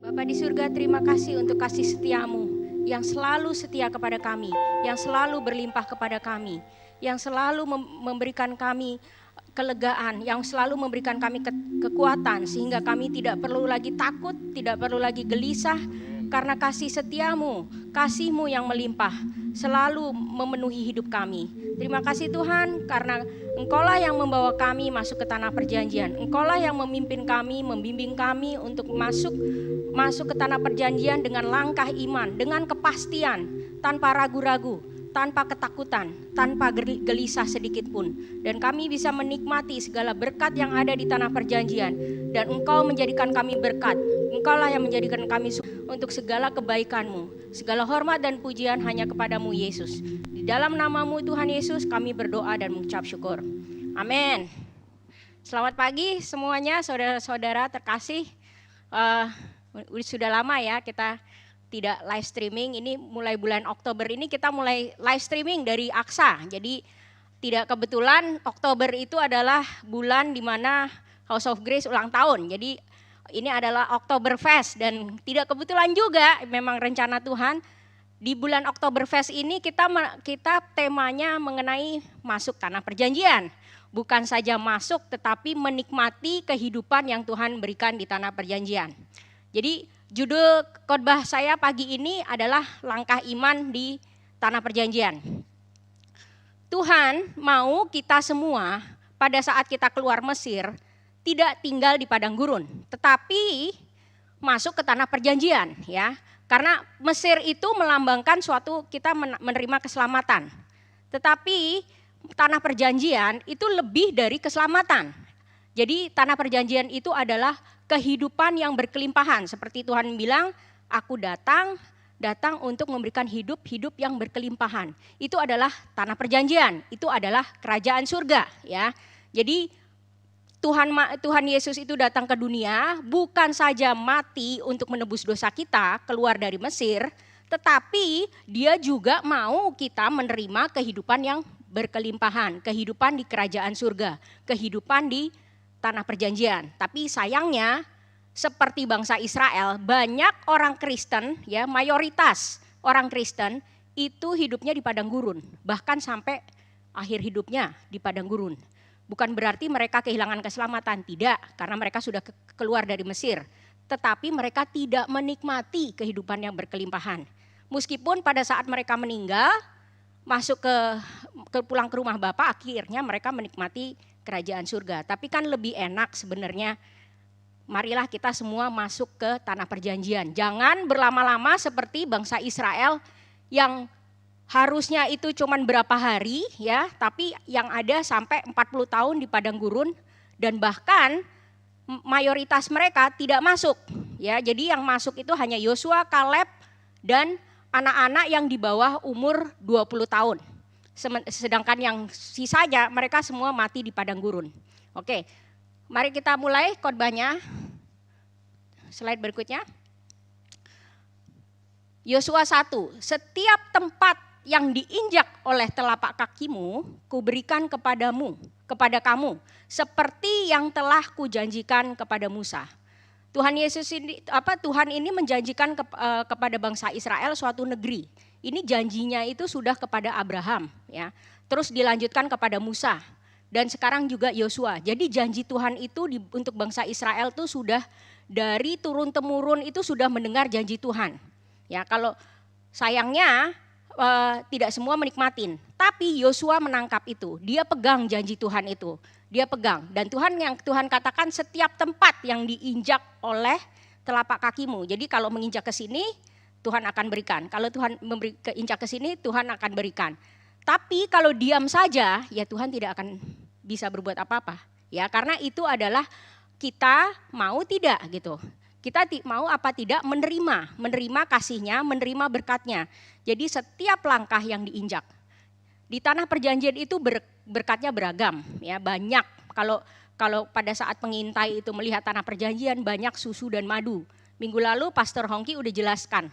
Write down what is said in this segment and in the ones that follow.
Bapa di surga, terima kasih untuk kasih setiamu yang selalu setia kepada kami, yang selalu berlimpah kepada kami, yang selalu memberikan kami kelegaan, yang selalu memberikan kami kekuatan sehingga kami tidak perlu lagi takut, tidak perlu lagi gelisah, karena kasih setiamu, kasihmu yang melimpah selalu memenuhi hidup kami. Terima kasih Tuhan, karena Engkaulah yang membawa kami masuk ke tanah perjanjian. Engkaulah yang memimpin kami, membimbing kami untuk masuk ke tanah perjanjian dengan langkah iman, dengan kepastian, tanpa ragu-ragu, tanpa ketakutan, tanpa gelisah sedikit pun. Dan kami bisa menikmati segala berkat yang ada di tanah perjanjian. Dan Engkau menjadikan kami berkat. Engkaulah yang menjadikan kami untuk segala kebaikan-Mu. Segala hormat dan pujian hanya kepadamu Yesus. Di dalam nama-Mu Tuhan Yesus kami berdoa dan mengucap syukur. Amin. Selamat pagi semuanya, saudara-saudara terkasih. Sudah lama ya kita tidak live streaming. Ini mulai bulan Oktober ini kita mulai live streaming dari Aksa. Jadi tidak kebetulan Oktober itu adalah bulan di mana House of Grace ulang tahun. Jadi ini adalah Oktoberfest dan tidak kebetulan juga memang rencana Tuhan di bulan Oktoberfest ini kita temanya mengenai masuk tanah perjanjian. Bukan saja masuk tetapi menikmati kehidupan yang Tuhan berikan di tanah perjanjian. Jadi judul khotbah saya pagi ini adalah langkah iman di tanah perjanjian. Tuhan mau kita semua pada saat kita keluar Mesir tidak tinggal di padang gurun, tetapi masuk ke tanah perjanjian ya. Karena Mesir itu melambangkan suatu kita menerima keselamatan. Tetapi tanah perjanjian itu lebih dari keselamatan. Jadi tanah perjanjian itu adalah kehidupan yang berkelimpahan. Seperti Tuhan bilang, aku datang untuk memberikan hidup yang berkelimpahan. Itu adalah tanah perjanjian, itu adalah kerajaan surga ya. Jadi Tuhan Yesus itu datang ke dunia bukan saja mati untuk menebus dosa kita keluar dari Mesir, tetapi dia juga mau kita menerima kehidupan yang berkelimpahan, kehidupan di kerajaan surga, kehidupan di tanah perjanjian. Tapi sayangnya seperti bangsa Israel, banyak orang Kristen ya, mayoritas orang Kristen itu hidupnya di padang gurun, bahkan sampai akhir hidupnya di padang gurun. Bukan berarti mereka kehilangan keselamatan, tidak, karena mereka sudah keluar dari Mesir. Tetapi mereka tidak menikmati kehidupan yang berkelimpahan. Meskipun pada saat mereka meninggal, masuk ke pulang ke rumah Bapa, akhirnya mereka menikmati kerajaan surga. Tapi kan lebih enak sebenarnya, marilah kita semua masuk ke tanah perjanjian. Jangan berlama-lama seperti bangsa Israel yang harusnya itu cuman berapa hari ya, tapi yang ada sampai 40 tahun di padang gurun dan bahkan mayoritas mereka tidak masuk ya. Jadi yang masuk itu hanya Yosua, Kaleb dan anak-anak yang di bawah umur 20 tahun. Sedangkan yang sisanya mereka semua mati di padang gurun. Oke, mari kita mulai khotbahnya. Slide berikutnya. Yosua 1, setiap tempat yang diinjak oleh telapak kakimu, kuberikan kepada kamu, seperti yang telah kujanjikan kepada Musa. Tuhan ini menjanjikan kepada bangsa Israel suatu negeri. Ini janjinya itu sudah kepada Abraham, ya. Terus dilanjutkan kepada Musa dan sekarang juga Yosua. Jadi janji Tuhan itu untuk bangsa Israel itu sudah dari turun temurun itu sudah mendengar janji Tuhan. Ya, kalau sayangnya tidak semua menikmatin, tapi Yosua menangkap itu, dia pegang janji Tuhan itu, dia pegang. Dan Tuhan katakan setiap tempat yang diinjak oleh telapak kakimu. Jadi kalau menginjak ke sini, Tuhan akan berikan. Kalau Tuhan injak ke sini, Tuhan akan berikan. Tapi kalau diam saja, ya Tuhan tidak akan bisa berbuat apa-apa. Ya, karena itu adalah kita mau tidak gitu. Kita mau apa tidak menerima kasihnya, menerima berkatnya. Jadi setiap langkah yang diinjak. Di tanah perjanjian itu berkatnya beragam, ya banyak. Kalau pada saat pengintai itu melihat tanah perjanjian banyak susu dan madu. Minggu lalu Pastor Hongki udah jelaskan.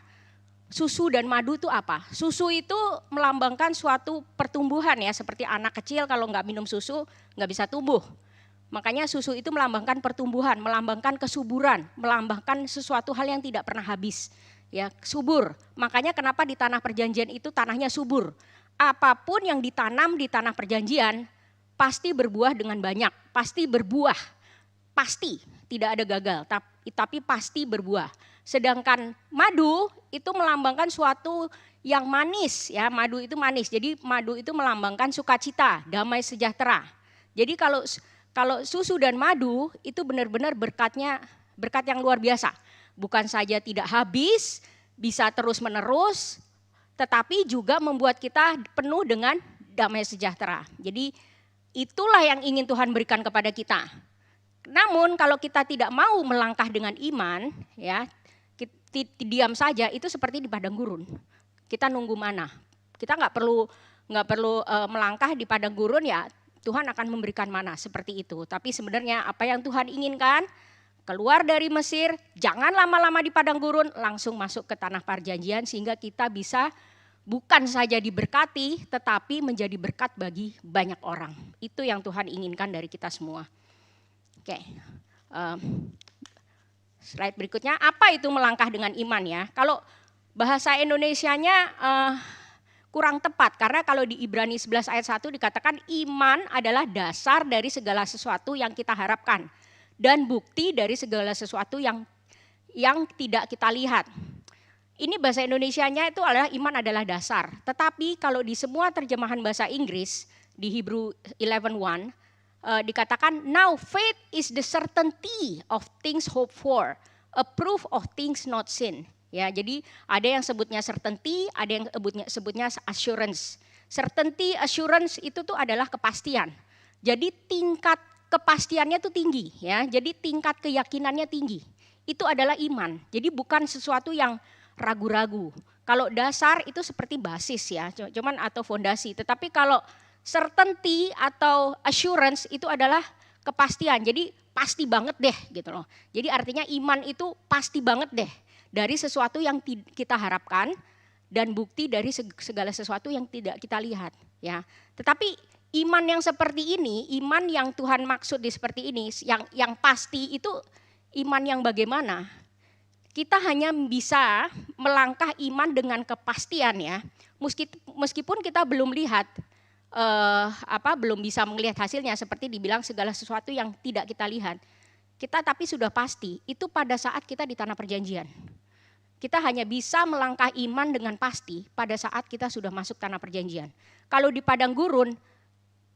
Susu dan madu itu apa? Susu itu melambangkan suatu pertumbuhan ya, seperti anak kecil kalau nggak minum susu nggak bisa tumbuh. Makanya susu itu melambangkan pertumbuhan, melambangkan kesuburan, melambangkan sesuatu hal yang tidak pernah habis. Ya, subur. Makanya kenapa di tanah perjanjian itu tanahnya subur. Apapun yang ditanam di tanah perjanjian pasti berbuah dengan banyak, pasti berbuah. Pasti, tidak ada gagal, tapi pasti berbuah. Sedangkan madu itu melambangkan suatu yang manis, ya, madu itu manis. Jadi madu itu melambangkan sukacita, damai sejahtera. Jadi kalau susu dan madu itu benar-benar berkat yang luar biasa. Bukan saja tidak habis, bisa terus-menerus, tetapi juga membuat kita penuh dengan damai sejahtera. Jadi itulah yang ingin Tuhan berikan kepada kita. Namun kalau kita tidak mau melangkah dengan iman, ya, diam saja, itu seperti di padang gurun. Kita nunggu mana? Kita nggak perlu melangkah di padang gurun, ya Tuhan akan memberikan mana seperti itu. Tapi sebenarnya apa yang Tuhan inginkan, keluar dari Mesir, jangan lama-lama di padang gurun, langsung masuk ke tanah perjanjian sehingga kita bisa bukan saja diberkati, tetapi menjadi berkat bagi banyak orang. Itu yang Tuhan inginkan dari kita semua. Oke, slide berikutnya, apa itu melangkah dengan iman ya? Kalau bahasa Indonesianya kurang tepat, karena kalau di Ibrani 11 ayat 1 dikatakan iman adalah dasar dari segala sesuatu yang kita harapkan dan bukti dari segala sesuatu yang tidak kita lihat. Ini bahasa Indonesianya itu adalah iman adalah dasar. Tetapi kalau di semua terjemahan bahasa Inggris di Hebrew 11:1 dikatakan now faith is the certainty of things hoped for, a proof of things not seen. Ya, jadi ada yang sebutnya certainty, ada yang sebutnya assurance. Certainty, assurance itu tuh adalah kepastian. Jadi tingkat kepastiannya tuh tinggi, ya. Jadi tingkat keyakinannya tinggi. Itu adalah iman. Jadi bukan sesuatu yang ragu-ragu. Kalau dasar itu seperti basis ya, cuman atau fondasi. Tetapi kalau certainty atau assurance itu adalah kepastian. Jadi pasti banget deh gitu loh. Jadi artinya iman itu pasti banget deh dari sesuatu yang kita harapkan dan bukti dari segala sesuatu yang tidak kita lihat, ya. Tetapi iman yang seperti ini, iman yang Tuhan maksud di seperti ini, yang pasti itu iman yang bagaimana? Kita hanya bisa melangkah iman dengan kepastian ya, meskipun kita belum lihat, belum bisa melihat hasilnya seperti dibilang segala sesuatu yang tidak kita lihat. Kita tapi sudah pasti, itu pada saat kita di tanah perjanjian. Kita hanya bisa melangkah iman dengan pasti pada saat kita sudah masuk tanah perjanjian. Kalau di padang gurun,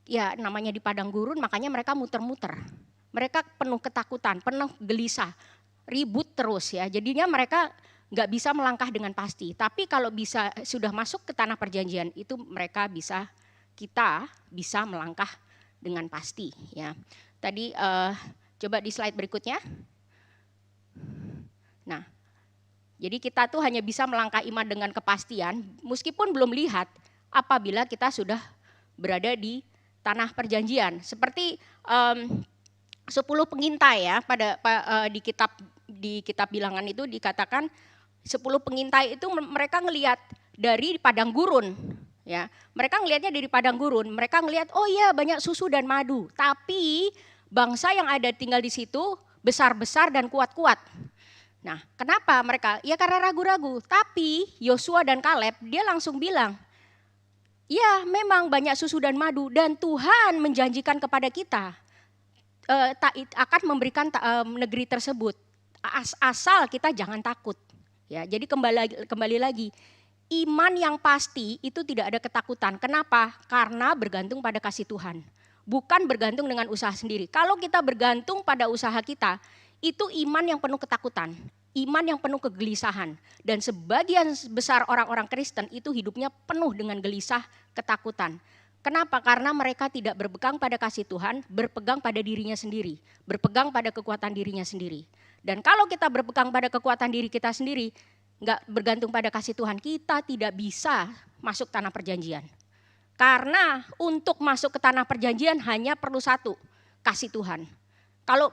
ya namanya di padang gurun makanya mereka muter-muter. Mereka penuh ketakutan, penuh gelisah, ribut terus ya. Jadinya mereka nggak bisa melangkah dengan pasti. Tapi kalau bisa sudah masuk ke tanah perjanjian itu kita bisa melangkah dengan pasti ya. Tadi coba di slide berikutnya. Nah, jadi kita tuh hanya bisa melangkah iman dengan kepastian meskipun belum lihat apabila kita sudah berada di tanah perjanjian. Seperti 10 pengintai ya, di kitab Bilangan itu dikatakan 10 pengintai itu mereka ngelihat dari padang gurun ya. Mereka ngelihatnya dari padang gurun, mereka ngelihat oh iya banyak susu dan madu, tapi bangsa yang ada tinggal di situ besar-besar dan kuat-kuat. Nah, kenapa mereka? Ya karena ragu-ragu. Tapi Yosua dan Kaleb dia langsung bilang, ya memang banyak susu dan madu dan Tuhan menjanjikan kepada kita akan memberikan negeri tersebut. Asal kita jangan takut. Ya, jadi kembali lagi, iman yang pasti itu tidak ada ketakutan. Kenapa? Karena bergantung pada kasih Tuhan. Bukan bergantung dengan usaha sendiri. Kalau kita bergantung pada usaha kita, itu iman yang penuh ketakutan, iman yang penuh kegelisahan. Dan sebagian besar orang-orang Kristen itu hidupnya penuh dengan gelisah, ketakutan. Kenapa? Karena mereka tidak berpegang pada kasih Tuhan, berpegang pada dirinya sendiri, berpegang pada kekuatan dirinya sendiri. Dan kalau kita berpegang pada kekuatan diri kita sendiri, nggak bergantung pada kasih Tuhan, kita tidak bisa masuk tanah perjanjian. Karena untuk masuk ke tanah perjanjian hanya perlu satu, kasih Tuhan. Kalau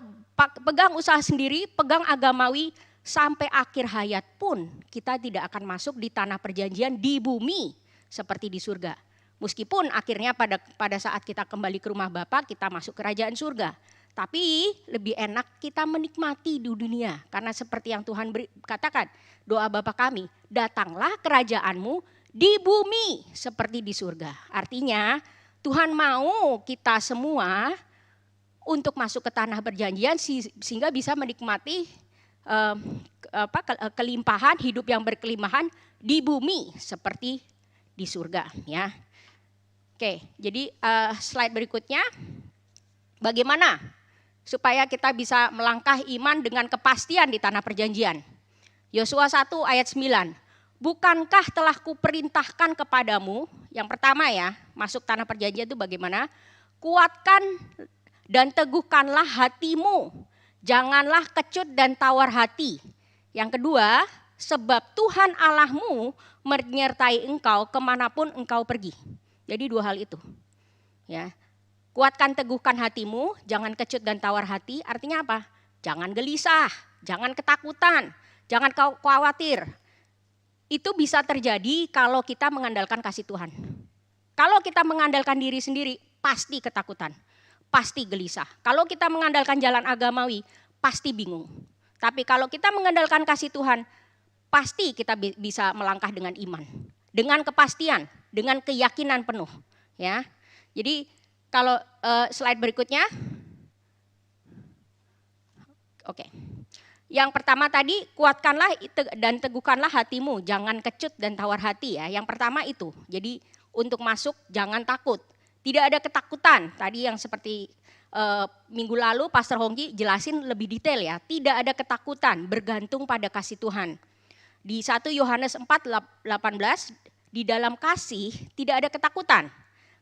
pegang usaha sendiri, pegang agamawi, sampai akhir hayat pun kita tidak akan masuk di tanah perjanjian di bumi seperti di surga. Meskipun akhirnya pada saat kita kembali ke rumah Bapa, kita masuk kerajaan surga. Tapi lebih enak kita menikmati di dunia. Karena seperti yang Tuhan katakan, doa Bapa kami, datanglah kerajaanmu di bumi seperti di surga. Artinya Tuhan mau kita semua untuk masuk ke tanah perjanjian sehingga bisa menikmati kelimpahan, hidup yang berkelimpahan di bumi seperti di surga. Ya. Oke, jadi slide berikutnya, bagaimana supaya kita bisa melangkah iman dengan kepastian di tanah perjanjian. Yosua 1 ayat 9. Bukankah telah kuperintahkan kepadamu, yang pertama ya, masuk tanah perjanjian itu bagaimana? Kuatkan dan teguhkanlah hatimu, janganlah kecut dan tawar hati. Yang kedua, sebab Tuhan Allahmu menyertai engkau kemanapun engkau pergi. Jadi dua hal itu. Ya. Kuatkan teguhkan hatimu, jangan kecut dan tawar hati. Artinya apa? Jangan gelisah, jangan ketakutan, jangan khawatir. Itu bisa terjadi kalau kita mengandalkan kasih Tuhan. Kalau kita mengandalkan diri sendiri, pasti ketakutan, pasti gelisah. Kalau kita mengandalkan jalan agamawi, pasti bingung. Tapi kalau kita mengandalkan kasih Tuhan, pasti kita bisa melangkah dengan iman, dengan kepastian, dengan keyakinan penuh. Ya, jadi kalau slide berikutnya, oke. Yang pertama tadi, kuatkanlah dan teguhkanlah hatimu, jangan kecut dan tawar hati ya. Yang pertama itu, jadi untuk masuk jangan takut. Tidak ada ketakutan, tadi yang seperti minggu lalu Pastor Hongki jelasin lebih detail ya. Tidak ada ketakutan, bergantung pada kasih Tuhan. Di 1 Yohanes 4:18, di dalam kasih tidak ada ketakutan.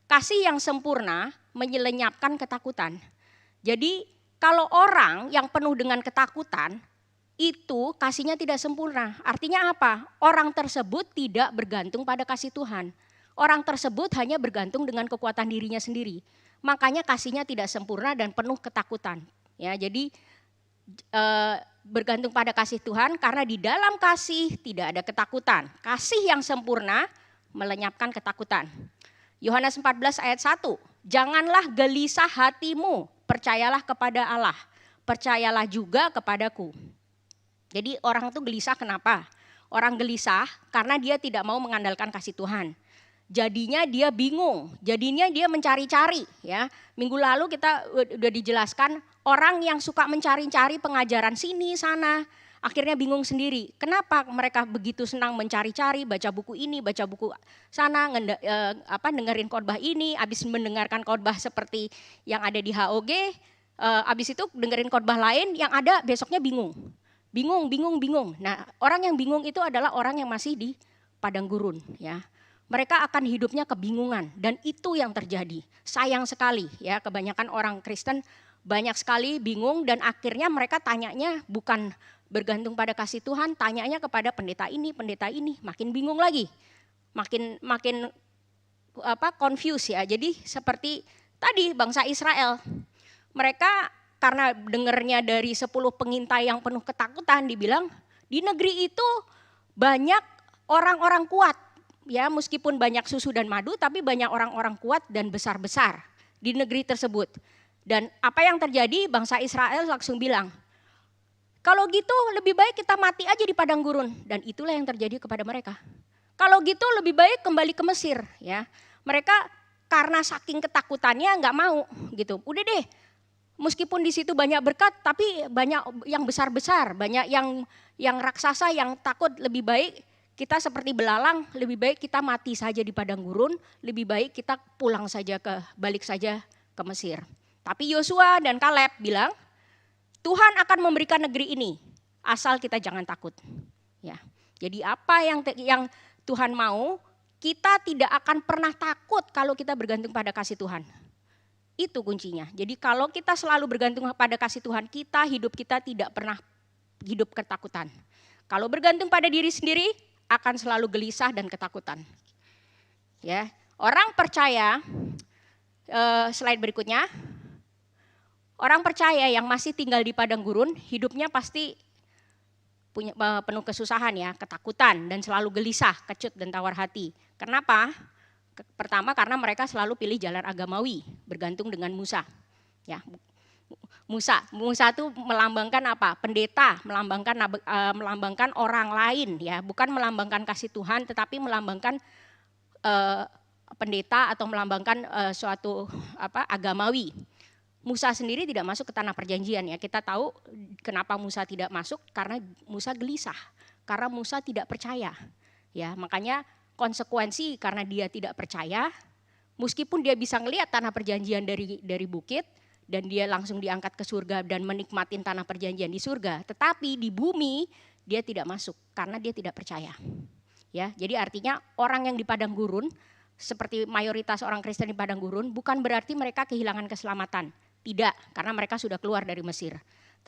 Kasih yang sempurna menyelenyapkan ketakutan. Jadi kalau orang yang penuh dengan ketakutan, itu kasihnya tidak sempurna. Artinya apa? Orang tersebut tidak bergantung pada kasih Tuhan. Orang tersebut hanya bergantung dengan kekuatan dirinya sendiri. Makanya kasihnya tidak sempurna dan penuh ketakutan. Ya, jadi bergantung pada kasih Tuhan karena di dalam kasih tidak ada ketakutan. Kasih yang sempurna melenyapkan ketakutan. Yohanes 14 ayat 1, janganlah gelisah hatimu, percayalah kepada Allah, percayalah juga kepadaku. Jadi orang itu gelisah kenapa? Orang gelisah karena dia tidak mau mengandalkan kasih Tuhan. Jadinya dia bingung, jadinya dia mencari-cari ya. Minggu lalu kita udah dijelaskan orang yang suka mencari-cari pengajaran sini sana, akhirnya bingung sendiri. Kenapa mereka begitu senang mencari-cari, baca buku ini, baca buku sana, dengerin khotbah ini, habis mendengarkan khotbah seperti yang ada di HOG, habis itu dengerin khotbah lain yang ada besoknya bingung. Bingung. Nah, orang yang bingung itu adalah orang yang masih di padang gurun ya. Mereka akan hidupnya kebingungan dan itu yang terjadi. Sayang sekali ya, kebanyakan orang Kristen banyak sekali bingung dan akhirnya mereka tanyanya bukan bergantung pada kasih Tuhan, tanyanya kepada pendeta ini, makin bingung lagi. Makin confuse ya. Jadi seperti tadi bangsa Israel. Mereka karena dengernya dari 10 pengintai yang penuh ketakutan dibilang di negeri itu banyak orang-orang kuat. Ya, meskipun banyak susu dan madu tapi banyak orang-orang kuat dan besar-besar di negeri tersebut. Dan apa yang terjadi? Bangsa Israel langsung bilang, kalau gitu lebih baik kita mati aja di padang gurun. Dan itulah yang terjadi kepada mereka. Kalau gitu lebih baik kembali ke Mesir ya. Mereka karena saking ketakutannya nggak mau gitu. Udah deh, meskipun di situ banyak berkat tapi banyak yang besar-besar, banyak yang raksasa yang takut, lebih baik kita seperti belalang, lebih baik kita mati saja di padang gurun, lebih baik kita balik saja ke Mesir. Tapi Yosua dan Kaleb bilang, Tuhan akan memberikan negeri ini, asal kita jangan takut. Ya, jadi apa yang Tuhan mau, kita tidak akan pernah takut kalau kita bergantung pada kasih Tuhan. Itu kuncinya. Jadi kalau kita selalu bergantung pada kasih Tuhan, hidup kita tidak pernah hidup ketakutan. Kalau bergantung pada diri sendiri, akan selalu gelisah dan ketakutan. Ya, orang percaya, slide berikutnya. Orang percaya yang masih tinggal di padang gurun, hidupnya pasti punya penuh kesusahan ya, ketakutan dan selalu gelisah, kecut dan tawar hati. Kenapa? Pertama karena mereka selalu pilih jalan agamawi, bergantung dengan Musa. Ya, Musa itu melambangkan apa? Pendeta, melambangkan orang lain ya, bukan melambangkan kasih Tuhan, tetapi melambangkan pendeta atau melambangkan suatu agamawi. Musa sendiri tidak masuk ke tanah perjanjian ya. Kita tahu kenapa Musa tidak masuk, karena Musa gelisah, karena Musa tidak percaya. Ya, makanya konsekuensi karena dia tidak percaya, meskipun dia bisa ngelihat tanah perjanjian dari bukit dan dia langsung diangkat ke surga dan menikmatin tanah perjanjian di surga, tetapi di bumi dia tidak masuk karena dia tidak percaya. Ya, jadi artinya orang yang di padang gurun seperti mayoritas orang Kristen di padang gurun bukan berarti mereka kehilangan keselamatan. Tidak, karena mereka sudah keluar dari Mesir.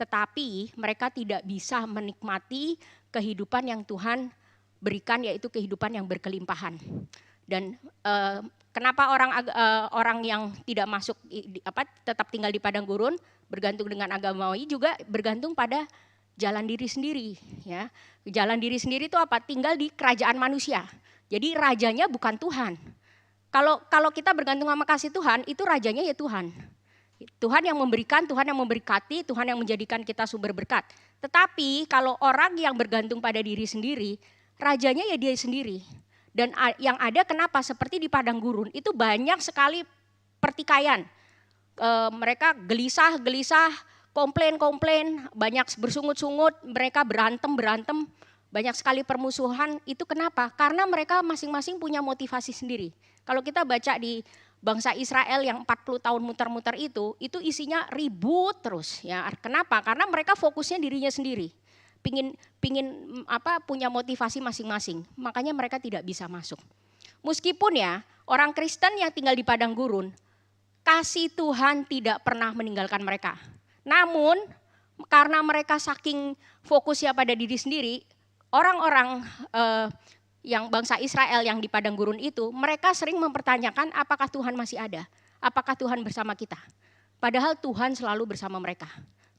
Tetapi mereka tidak bisa menikmati kehidupan yang Tuhan berikan, yaitu kehidupan yang berkelimpahan. Dan kenapa orang yang tidak masuk tetap tinggal di padang gurun, bergantung dengan agamawi, juga bergantung pada jalan diri sendiri. Ya, jalan diri sendiri itu apa? Tinggal di kerajaan manusia. Jadi rajanya bukan Tuhan. Kalau kita bergantung sama kasih Tuhan, itu rajanya ya Tuhan. Tuhan yang memberikan, Tuhan yang memberkati, Tuhan yang menjadikan kita sumber berkat. Tetapi kalau orang yang bergantung pada diri sendiri, rajanya ya dia sendiri. Dan yang ada kenapa seperti di padang gurun itu banyak sekali pertikaian. Mereka gelisah, komplain, banyak bersungut-sungut, mereka berantem, banyak sekali permusuhan. Itu kenapa? Karena mereka masing-masing punya motivasi sendiri. Kalau kita baca di bangsa Israel yang 40 tahun muter-muter itu isinya ribut terus ya. Kenapa? Karena mereka fokusnya dirinya sendiri. Pingin punya motivasi masing-masing. Makanya mereka tidak bisa masuk. Meskipun ya orang Kristen yang tinggal di padang gurun, kasih Tuhan tidak pernah meninggalkan mereka. Namun karena mereka saking fokusnya pada diri sendiri, orang-orang yang bangsa Israel yang di padang gurun itu, mereka sering mempertanyakan apakah Tuhan masih ada, apakah Tuhan bersama kita. Padahal Tuhan selalu bersama mereka.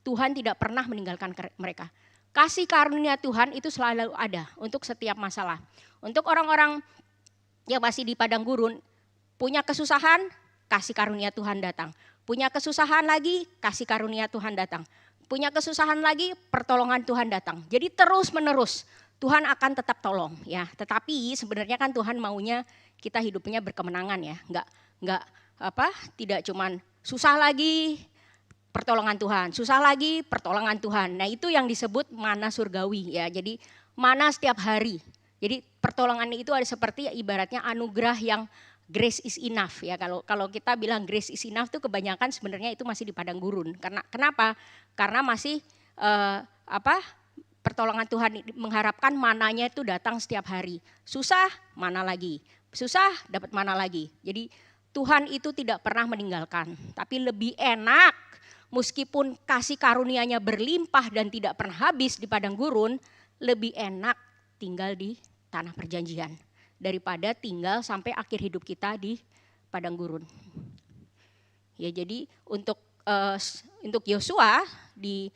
Tuhan tidak pernah meninggalkan mereka. Kasih karunia Tuhan itu selalu ada untuk setiap masalah. Untuk orang-orang yang masih di padang gurun, punya kesusahan, kasih karunia Tuhan datang. Punya kesusahan lagi, kasih karunia Tuhan datang. Punya kesusahan lagi, pertolongan Tuhan datang. Jadi terus menerus Tuhan akan tetap tolong ya. Tetapi sebenarnya kan Tuhan maunya kita hidupnya berkemenangan ya. Tidak cuman susah lagi pertolongan Tuhan, susah lagi pertolongan Tuhan. Nah, itu yang disebut mana surgawi ya. Jadi mana setiap hari. Jadi pertolongannya itu ada seperti ibaratnya anugerah yang grace is enough ya. Kalau kita bilang grace is enough tuh kebanyakan sebenarnya itu masih di padang gurun. Kenapa? Karena masih pertolongan Tuhan mengharapkan mananya itu datang setiap hari. Susah, mana lagi. Susah, dapat mana lagi. Jadi Tuhan itu tidak pernah meninggalkan. Tapi lebih enak meskipun kasih karunia-Nya berlimpah dan tidak pernah habis di padang gurun, lebih enak tinggal di tanah perjanjian daripada tinggal sampai akhir hidup kita di padang gurun. Ya, jadi untuk Yosua di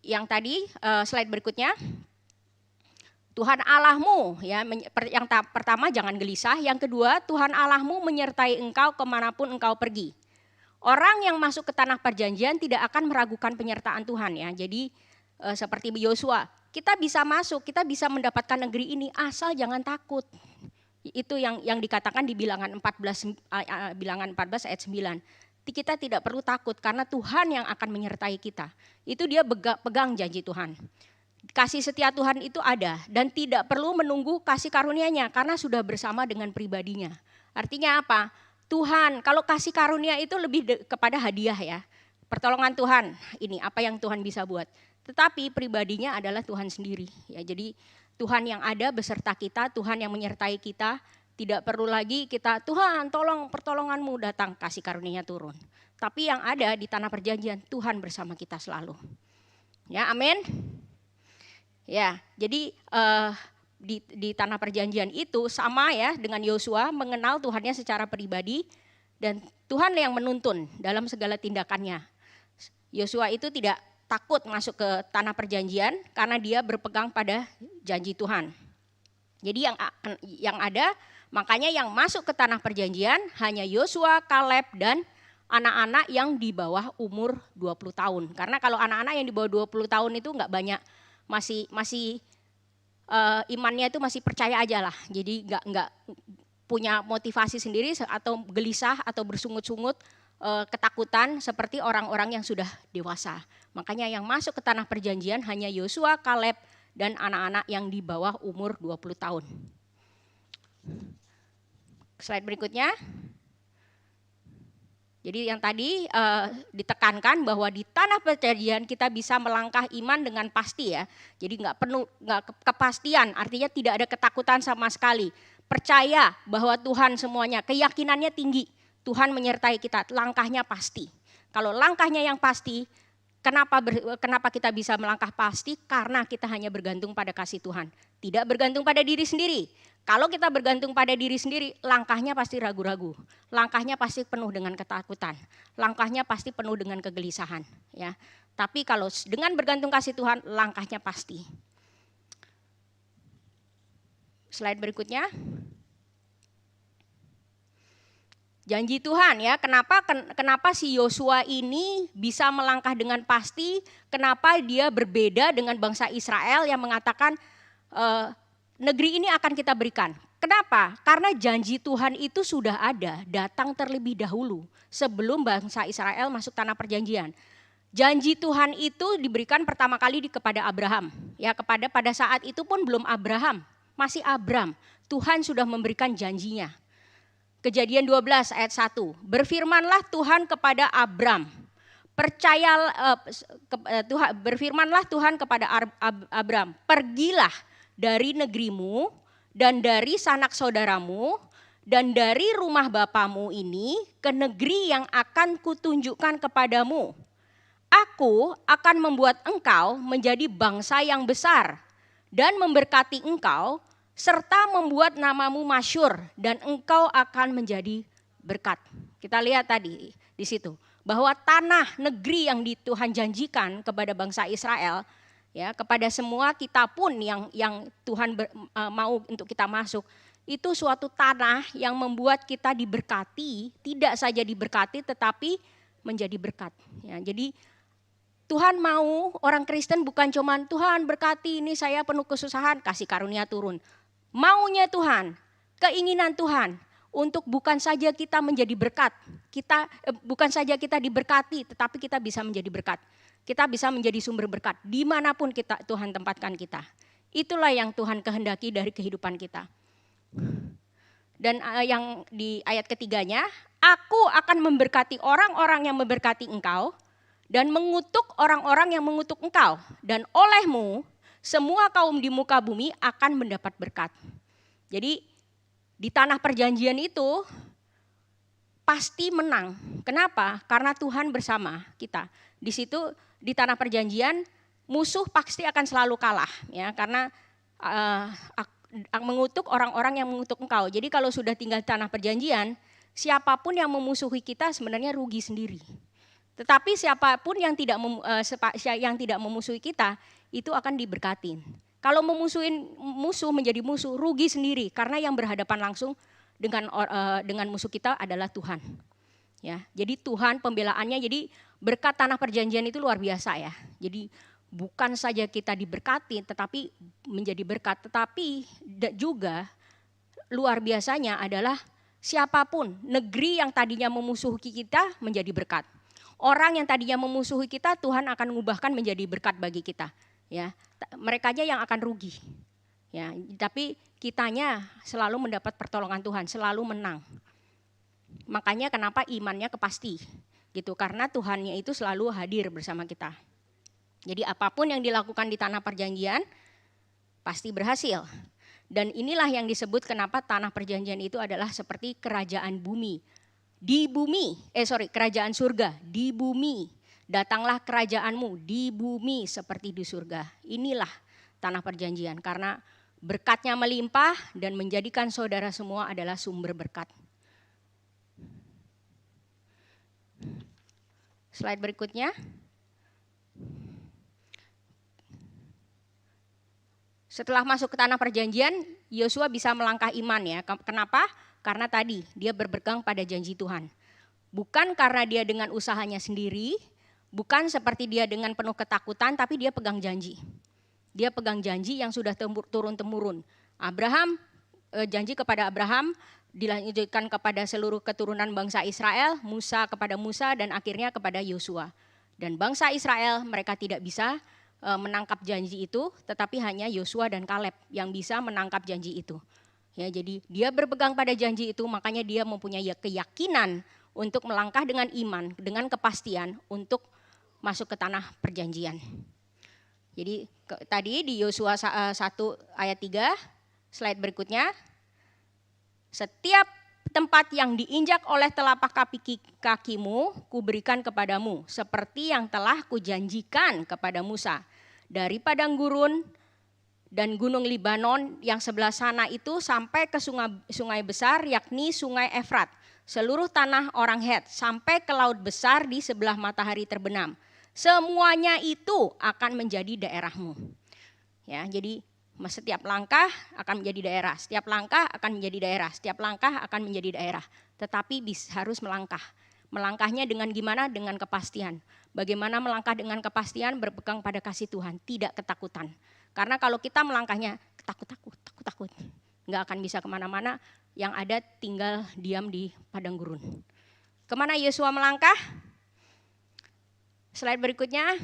yang tadi slide berikutnya, Tuhan Allahmu ya, yang pertama jangan gelisah, yang kedua Tuhan Allahmu menyertai engkau kemanapun engkau pergi. Orang yang masuk ke tanah perjanjian tidak akan meragukan penyertaan Tuhan ya. Jadi seperti Yosua, kita bisa masuk, kita bisa mendapatkan negeri ini asal jangan takut. Itu yang dikatakan di Bilangan 14 ayat 9. Kita tidak perlu takut karena Tuhan yang akan menyertai kita. Itu dia pegang janji Tuhan. Kasih setia Tuhan itu ada dan tidak perlu menunggu kasih karunia-Nya karena sudah bersama dengan pribadinya. Artinya apa? Tuhan, kalau kasih karunia itu lebih kepada hadiah ya. Pertolongan Tuhan, ini apa yang Tuhan bisa buat. Tetapi pribadinya adalah Tuhan sendiri. Ya, jadi Tuhan yang ada beserta kita, Tuhan yang menyertai kita. Tidak perlu lagi kita, Tuhan tolong pertolongan-Mu datang, kasih karunia-Nya turun. Tapi yang ada di tanah perjanjian, Tuhan bersama kita selalu. Ya, amin. Ya, jadi di tanah perjanjian itu sama ya dengan Yosua mengenal Tuhannya secara pribadi dan Tuhan yang menuntun dalam segala tindakannya. Yosua itu tidak takut masuk ke tanah perjanjian karena dia berpegang pada janji Tuhan. Jadi yang ada, makanya yang masuk ke tanah perjanjian hanya Yosua, Kaleb dan anak-anak yang di bawah umur 20 tahun. Karena kalau anak-anak yang di bawah 20 tahun itu nggak banyak, masih imannya itu masih percaya aja lah. Jadi nggak punya motivasi sendiri atau gelisah atau bersungut-sungut ketakutan seperti orang-orang yang sudah dewasa. Makanya yang masuk ke tanah perjanjian hanya Yosua, Kaleb, dan anak-anak yang di bawah umur 20 tahun. Slide berikutnya. Jadi yang tadi ditekankan bahwa di tanah perjanjian kita bisa melangkah iman dengan pasti ya. Jadi nggak kepastian, artinya tidak ada ketakutan sama sekali. Percaya bahwa Tuhan semuanya, keyakinannya tinggi. Tuhan menyertai kita, langkahnya pasti. Kalau langkahnya yang pasti, kenapa kita bisa melangkah pasti? Karena kita hanya bergantung pada kasih Tuhan. Tidak bergantung pada diri sendiri. Kalau kita bergantung pada diri sendiri, langkahnya pasti ragu-ragu. Langkahnya pasti penuh dengan ketakutan. Langkahnya pasti penuh dengan kegelisahan. Ya. Tapi kalau dengan bergantung kasih Tuhan, langkahnya pasti. Slide berikutnya. Janji Tuhan ya, kenapa si Yosua ini bisa melangkah dengan pasti, kenapa dia berbeda dengan bangsa Israel yang mengatakan negeri ini akan kita berikan. Kenapa? Karena janji Tuhan itu sudah ada, datang terlebih dahulu sebelum bangsa Israel masuk tanah perjanjian. Janji Tuhan itu diberikan pertama kali kepada Abraham. Ya, pada saat itu pun belum Abraham, masih Abram. Tuhan sudah memberikan janjinya. Kejadian 12 ayat 1. Berfirmanlah Tuhan kepada Abram. Berfirmanlah Tuhan kepada Abram, pergilah dari negerimu dan dari sanak saudaramu dan dari rumah bapamu ini ke negeri yang akan kutunjukkan kepadamu. Aku akan membuat engkau menjadi bangsa yang besar dan memberkati engkau serta membuat namamu masyhur dan engkau akan menjadi berkat. Kita lihat tadi di situ bahwa tanah negeri yang Tuhan janjikan kepada bangsa Israel, ya, kepada semua kita pun yang Tuhan mau untuk kita masuk, itu suatu tanah yang membuat kita diberkati, tidak saja diberkati tetapi menjadi berkat. Ya, jadi Tuhan mau orang Kristen bukan cuman Tuhan berkati ini saya penuh kesusahan, kasih karunia turun. Maunya Tuhan, keinginan Tuhan untuk bukan saja kita menjadi berkat, bukan saja kita diberkati, tetapi kita bisa menjadi berkat. Kita bisa menjadi sumber berkat dimanapun Tuhan tempatkan kita. Itulah yang Tuhan kehendaki dari kehidupan kita. Dan yang di ayat ketiganya, aku akan memberkati orang-orang yang memberkati engkau dan mengutuk orang-orang yang mengutuk engkau. Dan olehmu semua kaum di muka bumi akan mendapat berkat. Jadi di tanah perjanjian itu pasti menang. Kenapa? Karena Tuhan bersama kita. Di situ di tanah perjanjian musuh pasti akan selalu kalah, ya, karena mengutuk orang-orang yang mengutuk engkau. Jadi kalau sudah tinggal di tanah perjanjian, siapapun yang memusuhi kita sebenarnya rugi sendiri. Tetapi siapapun yang tidak memusuhi kita itu akan diberkatin. Kalau musuh menjadi musuh, rugi sendiri karena yang berhadapan langsung dengan musuh kita adalah Tuhan. Ya, jadi Tuhan pembelaannya, jadi berkat tanah perjanjian itu luar biasa ya. Jadi bukan saja kita diberkati tetapi menjadi berkat, tetapi juga luar biasanya adalah siapapun negeri yang tadinya memusuhi kita menjadi berkat. Orang yang tadinya memusuhi kita, Tuhan akan mengubahkan menjadi berkat bagi kita. Ya, mereka aja yang akan rugi. Ya, tapi kitanya selalu mendapat pertolongan Tuhan, selalu menang. Makanya kenapa imannya kepasti, gitu. Karena Tuhannya itu selalu hadir bersama kita. Jadi apapun yang dilakukan di tanah perjanjian pasti berhasil. Dan inilah yang disebut kenapa tanah perjanjian itu adalah seperti kerajaan bumi. Kerajaan surga di bumi. Datanglah kerajaanmu di bumi seperti di surga. Inilah tanah perjanjian karena berkatnya melimpah dan menjadikan saudara semua adalah sumber berkat. Slide berikutnya. Setelah masuk ke tanah perjanjian, Yosua bisa melangkah iman ya. Kenapa? Karena tadi dia berpegang pada janji Tuhan. Bukan karena dia dengan usahanya sendiri, bukan seperti dia dengan penuh ketakutan, tapi dia pegang janji. Dia pegang janji yang sudah turun-temurun. Abraham, janji kepada Abraham dilanjutkan kepada seluruh keturunan bangsa Israel, Musa kepada Musa, dan akhirnya kepada Yosua. Dan bangsa Israel mereka tidak bisa menangkap janji itu, tetapi hanya Yosua dan Kaleb yang bisa menangkap janji itu. Ya, jadi dia berpegang pada janji itu, makanya dia mempunyai keyakinan untuk melangkah dengan iman, dengan kepastian untuk masuk ke tanah perjanjian. Jadi tadi di Yosua 1 ayat 3, slide berikutnya. Setiap tempat yang diinjak oleh telapak kakimu, kuberikan kepadamu, seperti yang telah kujanjikan kepada Musa. Dari padang gurun dan gunung Libanon yang sebelah sana itu sampai ke sungai besar, yakni sungai Efrat. Seluruh tanah orang Het, sampai ke laut besar di sebelah matahari terbenam. Semuanya itu akan menjadi daerahmu. Ya, jadi setiap langkah akan menjadi daerah, setiap langkah akan menjadi daerah, setiap langkah akan menjadi daerah. Tetapi harus melangkah. Melangkahnya dengan gimana? Dengan kepastian. Bagaimana melangkah dengan kepastian? Berpegang pada kasih Tuhan, tidak ketakutan. Karena kalau kita melangkahnya takut, nggak akan bisa kemana-mana. Yang ada tinggal diam di padang gurun. Kemana Yosua melangkah? Slide berikutnya.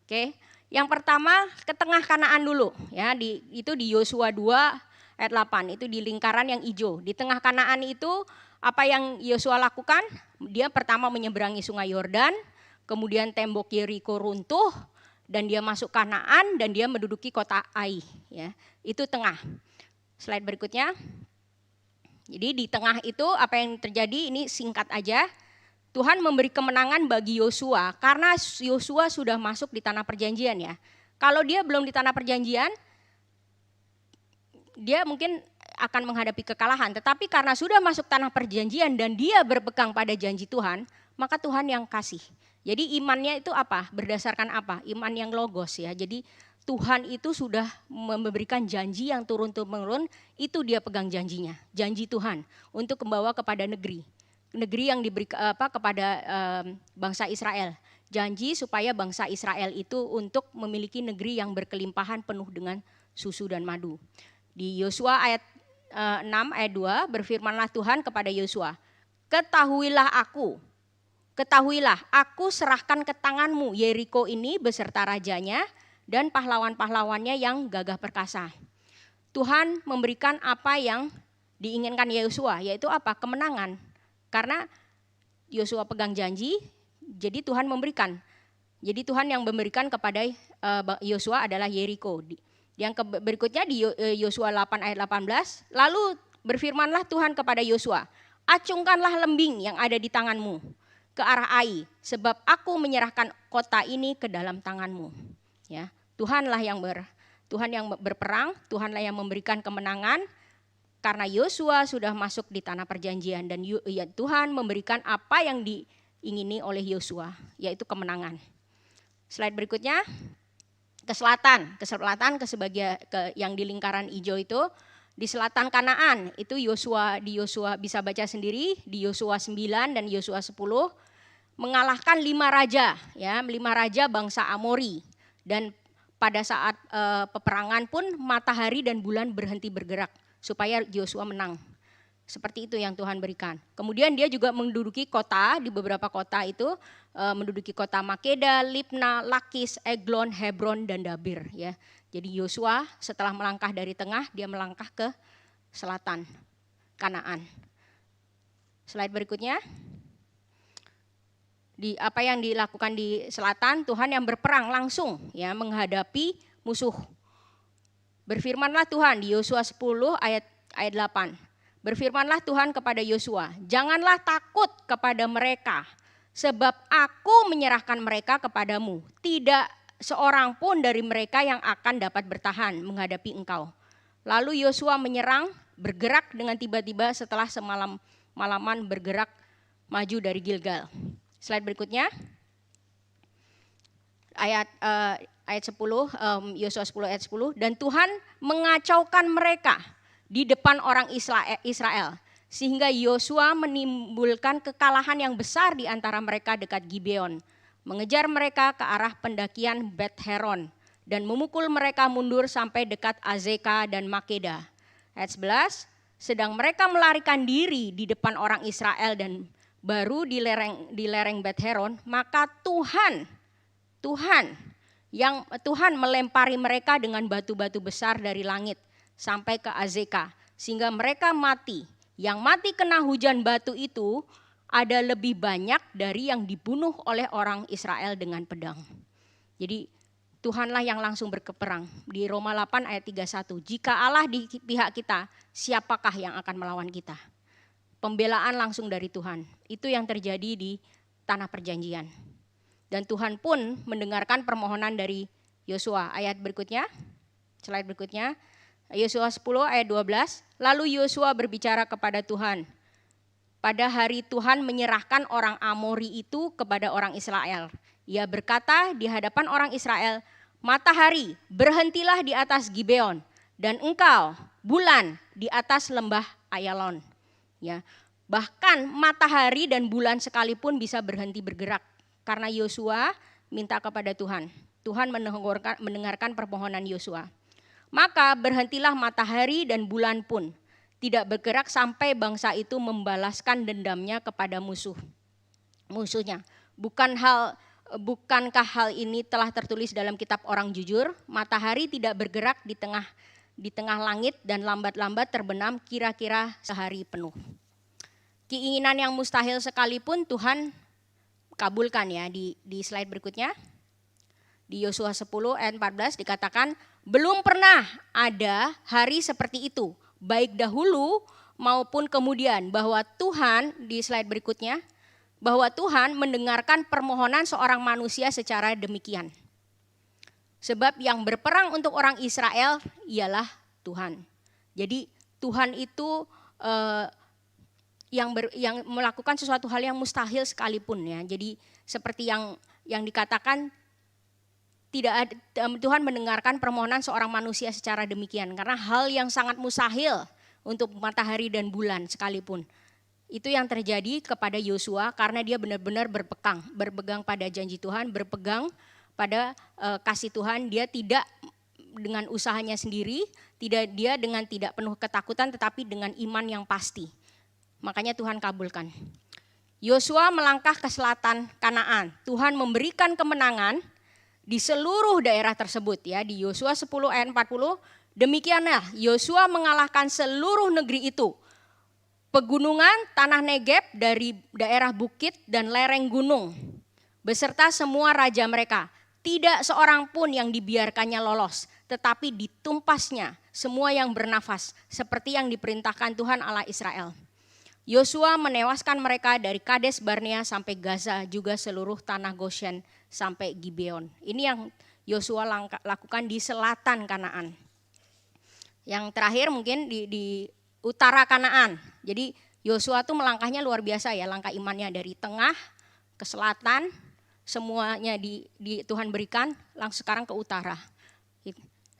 Oke. Yang pertama ke tengah Kanaan dulu, ya, itu di Yosua 2 ayat 8, itu di lingkaran yang hijau. Di tengah Kanaan itu apa yang Yosua lakukan? Dia pertama menyeberangi sungai Yordan, kemudian tembok Yeriko runtuh dan dia masuk Kanaan dan dia menduduki kota Ai, ya. Itu tengah. Slide berikutnya. Jadi di tengah itu apa yang terjadi, ini singkat aja. Tuhan memberi kemenangan bagi Yosua karena Yosua sudah masuk di tanah perjanjian, ya. Kalau dia belum di tanah perjanjian, dia mungkin akan menghadapi kekalahan. Tetapi karena sudah masuk tanah perjanjian dan dia berpegang pada janji Tuhan, maka Tuhan yang kasih. Jadi imannya itu apa? Berdasarkan apa? Iman yang logos, ya. Jadi Tuhan itu sudah memberikan janji yang turun-temurun, itu dia pegang janjinya. Janji Tuhan untuk membawa kepada negeri yang diberi kepada bangsa Israel. Janji supaya bangsa Israel itu untuk memiliki negeri yang berkelimpahan penuh dengan susu dan madu. Di Yosua ayat 6 ayat 2 berfirmanlah Tuhan kepada Yosua, ketahuilah aku serahkan ke tanganmu Yeriko ini beserta rajanya dan pahlawan-pahlawannya yang gagah perkasa. Tuhan memberikan apa yang diinginkan Yosua, yaitu apa? Kemenangan. Karena Yosua pegang janji, jadi Tuhan memberikan. Jadi Tuhan yang memberikan kepada Yosua adalah Yeriko. Yang berikutnya di Yosua 8 ayat 18, lalu berfirmanlah Tuhan kepada Yosua, acungkanlah lembing yang ada di tanganmu ke arah Ai, sebab aku menyerahkan kota ini ke dalam tanganmu. Ya, Tuhanlah yang berperang, Tuhanlah yang memberikan kemenangan. Karena Yosua sudah masuk di tanah perjanjian dan Tuhan memberikan apa yang diingini oleh Yosua, yaitu kemenangan. Slide berikutnya, ke selatan yang di lingkaran hijau itu, di selatan Kanaan, itu di Yosua bisa baca sendiri, di Yosua 9 dan Yosua 10, mengalahkan 5 raja, ya, 5 raja bangsa Amori. Dan pada saat peperangan pun matahari dan bulan berhenti bergerak, supaya Yosua menang. Seperti itu yang Tuhan berikan. Kemudian dia juga menduduki kota, di beberapa kota itu menduduki kota Makeda, Libna, Lakis, Eglon, Hebron, dan Dabir. Ya. Jadi Yosua setelah melangkah dari tengah, dia melangkah ke selatan Kanaan. Slide berikutnya. Apa yang dilakukan di selatan, Tuhan yang berperang langsung, ya, menghadapi musuh. Berfirmanlah Tuhan di Yosua 10 ayat 8. Berfirmanlah Tuhan kepada Yosua, janganlah takut kepada mereka, sebab aku menyerahkan mereka kepadamu. Tidak seorang pun dari mereka yang akan dapat bertahan menghadapi engkau. Lalu Yosua menyerang, bergerak dengan tiba-tiba setelah malaman bergerak maju dari Gilgal. Slide berikutnya. Ayat 10, Yosua 10 ayat 10, dan Tuhan mengacaukan mereka di depan orang Israel sehingga Yosua menimbulkan kekalahan yang besar di antara mereka dekat Gibeon, mengejar mereka ke arah pendakian Bet Heron dan memukul mereka mundur sampai dekat Azeka dan Makeda. Ayat 11, sedang mereka melarikan diri di depan orang Israel dan baru di lereng Bet Heron, maka Tuhan melempari mereka dengan batu-batu besar dari langit sampai ke Azeka, sehingga mereka mati. Yang mati kena hujan batu itu ada lebih banyak dari yang dibunuh oleh orang Israel dengan pedang. Jadi Tuhanlah yang langsung berperang. Di Roma 8 ayat 31, jika Allah di pihak kita, siapakah yang akan melawan kita? Pembelaan langsung dari Tuhan. Itu yang terjadi di tanah perjanjian. Dan Tuhan pun mendengarkan permohonan dari Yosua. Ayat berikutnya, slide berikutnya. Yosua 10 ayat 12, lalu Yosua berbicara kepada Tuhan. Pada hari Tuhan menyerahkan orang Amori itu kepada orang Israel. Ia berkata di hadapan orang Israel, matahari berhentilah di atas Gibeon, dan engkau bulan di atas lembah Ayalon. Ya, bahkan matahari dan bulan sekalipun bisa berhenti bergerak karena Yosua minta kepada Tuhan. Tuhan mendengarkan permohonan Yosua. Maka berhentilah matahari dan bulan pun tidak bergerak sampai bangsa itu membalaskan dendamnya kepada musuhnya. Bukankah hal ini telah tertulis dalam kitab orang jujur? Matahari tidak bergerak di tengah langit dan lambat-lambat terbenam kira-kira sehari penuh. Keinginan yang mustahil sekalipun Tuhan kabulkan ya. Di slide berikutnya. Di Yosua 10 ayat 14 dikatakan, belum pernah ada hari seperti itu, baik dahulu maupun kemudian, bahwa Tuhan, di slide berikutnya, bahwa Tuhan mendengarkan permohonan seorang manusia secara demikian. Sebab yang berperang untuk orang Israel ialah Tuhan. Jadi Tuhan itu yang melakukan sesuatu hal yang mustahil sekalipun ya. Jadi seperti yang dikatakan, Tuhan mendengarkan permohonan seorang manusia secara demikian karena hal yang sangat mustahil untuk matahari dan bulan sekalipun. Itu yang terjadi kepada Yosua karena dia benar-benar berpegang pada janji Tuhan, berpegang pada kasih Tuhan. Dia tidak dengan usahanya sendiri, dia dengan tidak penuh ketakutan tetapi dengan iman yang pasti. Makanya Tuhan kabulkan. Yosua melangkah ke selatan Kanaan. Tuhan memberikan kemenangan di seluruh daerah tersebut ya. Di Yosua 10 ayat 40, demikianlah Yosua mengalahkan seluruh negeri itu. Pegunungan, tanah Negeb dari daerah bukit dan lereng gunung, beserta semua raja mereka. Tidak seorang pun yang dibiarkannya lolos, tetapi ditumpasnya semua yang bernafas, seperti yang diperintahkan Tuhan Allah Israel. Yosua menewaskan mereka dari Kades Barnea sampai Gaza, juga seluruh tanah Goshen sampai Gibeon. Ini yang Yosua lakukan di selatan Kanaan. Yang terakhir mungkin di utara Kanaan. Jadi Yosua tuh melangkahnya luar biasa ya, langkah imannya dari tengah ke selatan, semuanya di Tuhan berikan, langsung sekarang ke utara.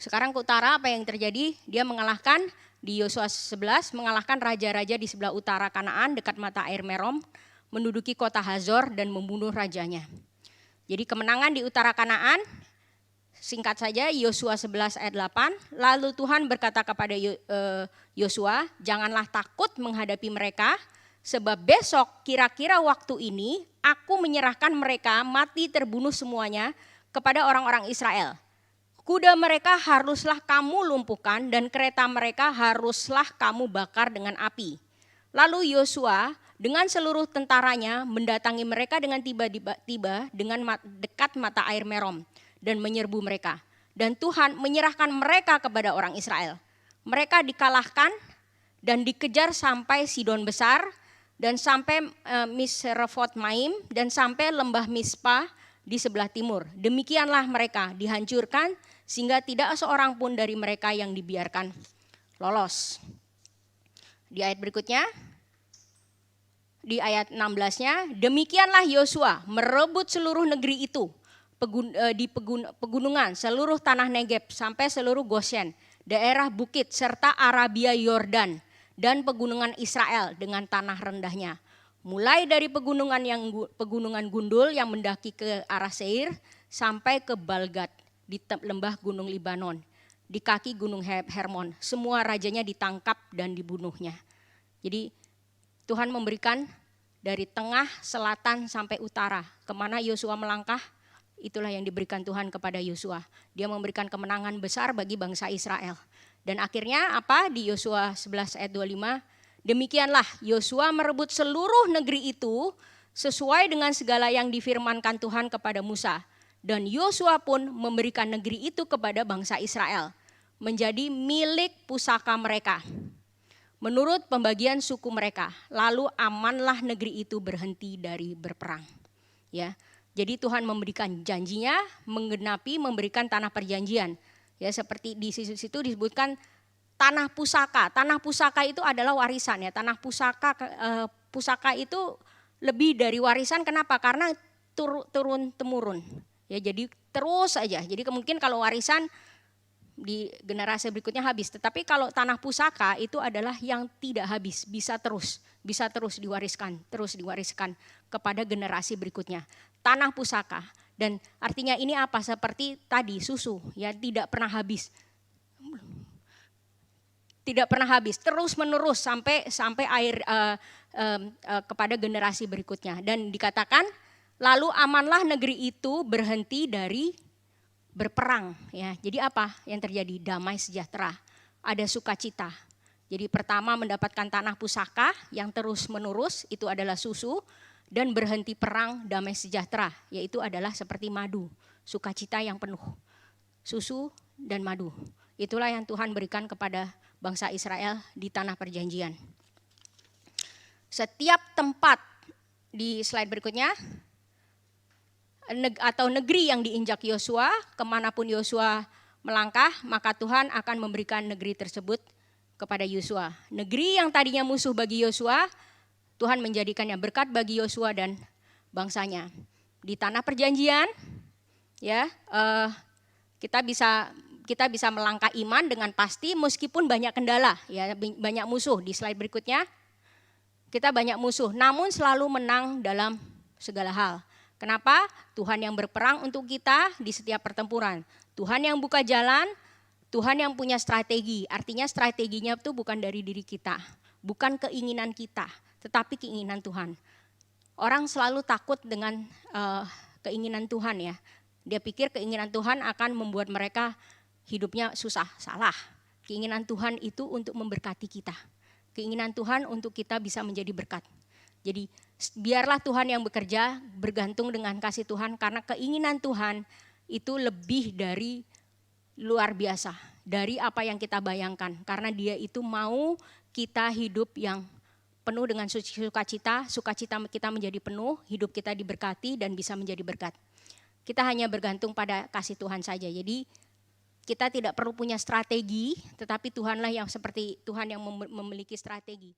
Sekarang ke utara apa yang terjadi? Dia mengalahkan di Yosua 11, mengalahkan raja-raja di sebelah utara Kanaan dekat mata air Merom, menduduki kota Hazor dan membunuh rajanya. Jadi kemenangan di utara Kanaan, singkat saja Yosua 11 ayat 8, lalu Tuhan berkata kepada Yosua, janganlah takut menghadapi mereka, sebab besok kira-kira waktu ini aku menyerahkan mereka mati terbunuh semuanya kepada orang-orang Israel. Kuda mereka haruslah kamu lumpuhkan dan kereta mereka haruslah kamu bakar dengan api. Lalu Yosua dengan seluruh tentaranya mendatangi mereka dengan tiba-tiba dengan dekat mata air Merom dan menyerbu mereka. Dan Tuhan menyerahkan mereka kepada orang Israel. Mereka dikalahkan dan dikejar sampai Sidon Besar dan sampai Misrefot Maim dan sampai lembah Mispa di sebelah timur. Demikianlah mereka dihancurkan sehingga tidak seorang pun dari mereka yang dibiarkan lolos. Di ayat berikutnya, di ayat 16-nya, demikianlah Yosua merebut seluruh negeri itu, di pegunungan, seluruh tanah Negeb sampai seluruh Goshen, daerah bukit serta Arabia Yordan dan pegunungan Israel dengan tanah rendahnya. Mulai dari pegunungan Gundul yang mendaki ke arah Seir sampai ke Balgad di lembah Gunung Libanon, di kaki Gunung Hermon. Semua rajanya ditangkap dan dibunuhnya. Jadi Tuhan memberikan dari tengah, selatan sampai utara. Kemana Yosua melangkah, itulah yang diberikan Tuhan kepada Yosua. Dia memberikan kemenangan besar bagi bangsa Israel. Dan akhirnya apa? Di Yosua 11 ayat 25, demikianlah Yosua merebut seluruh negeri itu sesuai dengan segala yang difirmankan Tuhan kepada Musa. Dan Yosua pun memberikan negeri itu kepada bangsa Israel, menjadi milik pusaka mereka, menurut pembagian suku mereka. Lalu amanlah negeri itu berhenti dari berperang. Ya, jadi Tuhan memberikan janjinya, menggenapi, memberikan tanah perjanjian. Ya, seperti di situ disebutkan tanah pusaka. Tanah pusaka itu adalah warisan ya. Tanah pusaka pusaka itu lebih dari warisan. Kenapa? Karena turun temurun. Ya, jadi terus aja. Jadi mungkin kalau warisan di generasi berikutnya habis, tetapi kalau tanah pusaka itu adalah yang tidak habis, bisa terus diwariskan kepada generasi berikutnya. Tanah pusaka, dan artinya ini apa? Seperti tadi susu, ya, tidak pernah habis, terus menerus sampai air kepada generasi berikutnya. Dan dikatakan lalu amanlah negeri itu berhenti dari berperang, ya. Jadi apa yang terjadi? Damai sejahtera, ada sukacita. Jadi pertama mendapatkan tanah pusaka yang terus menerus, itu adalah susu, dan berhenti perang, damai sejahtera, yaitu adalah seperti madu, sukacita yang penuh, susu dan madu. Itulah yang Tuhan berikan kepada bangsa Israel di tanah perjanjian. Setiap tempat di slide berikutnya, atau negeri yang diinjak Yosua, kemanapun Yosua melangkah, maka Tuhan akan memberikan negeri tersebut kepada Yosua. Negeri yang tadinya musuh bagi Yosua, Tuhan menjadikannya berkat bagi Yosua dan bangsanya. Di tanah perjanjian, ya, kita bisa melangkah iman dengan pasti meskipun banyak kendala, ya, banyak musuh. Di slide berikutnya, kita banyak musuh, namun selalu menang dalam segala hal. Kenapa? Tuhan yang berperang untuk kita di setiap pertempuran. Tuhan yang buka jalan, Tuhan yang punya strategi. Artinya strateginya itu bukan dari diri kita, bukan keinginan kita, tetapi keinginan Tuhan. Orang selalu takut dengan keinginan Tuhan, ya. Dia pikir keinginan Tuhan akan membuat mereka hidupnya susah. Salah. Keinginan Tuhan itu untuk memberkati kita. Keinginan Tuhan untuk kita bisa menjadi berkat. Jadi biarlah Tuhan yang bekerja, bergantung dengan kasih Tuhan, karena keinginan Tuhan itu lebih dari luar biasa, dari apa yang kita bayangkan. Karena Dia itu mau kita hidup yang penuh dengan sukacita kita menjadi penuh, hidup kita diberkati dan bisa menjadi berkat. Kita hanya bergantung pada kasih Tuhan saja. Jadi kita tidak perlu punya strategi, tetapi Tuhanlah yang seperti Tuhan yang memiliki strategi.